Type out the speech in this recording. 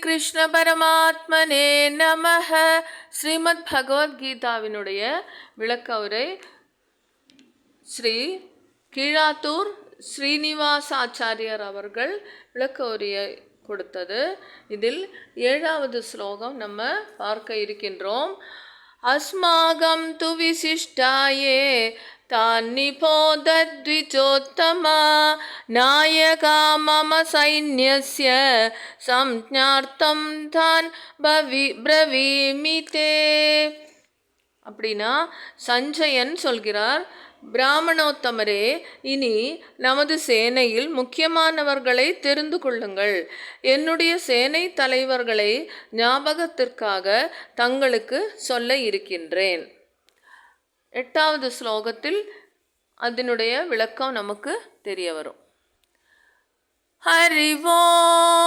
கிருஷ்ண பரமாத்மனே நமஹ. ஸ்ரீமத் பகவத்கீதாவினுடைய விளக்க உரை ஸ்ரீ கீழாத்தூர் ஸ்ரீனிவாசாச்சாரியர் அவர்கள் விளக்க உரையை கொடுத்தது. இதில் 7வது ஸ்லோகம் நம்ம பார்க்க இருக்கின்றோம். அஸ்மாகம் து விசிஷ்டாயே தான்னிபோதத்விஜோத்தமா நாயகா மம சைன்யஸ்ய சம்ஞார்த்தம் தான் பிரவீமிதே. அப்படின்னா சஞ்சயன் சொல்கிறார், பிராமணோத்தமரே, இனி நமது சேனையில் முக்கியமானவர்களை தெரிந்து கொள்ளுங்கள். என்னுடைய சேனை தலைவர்களை ஞாபகத்திற்காக தங்களுக்கு சொல்ல இருக்கின்றேன். 8வது ஸ்லோகத்தில் அதனுடைய விளக்கம் நமக்கு தெரிய வரும். ஹரி ஓம்.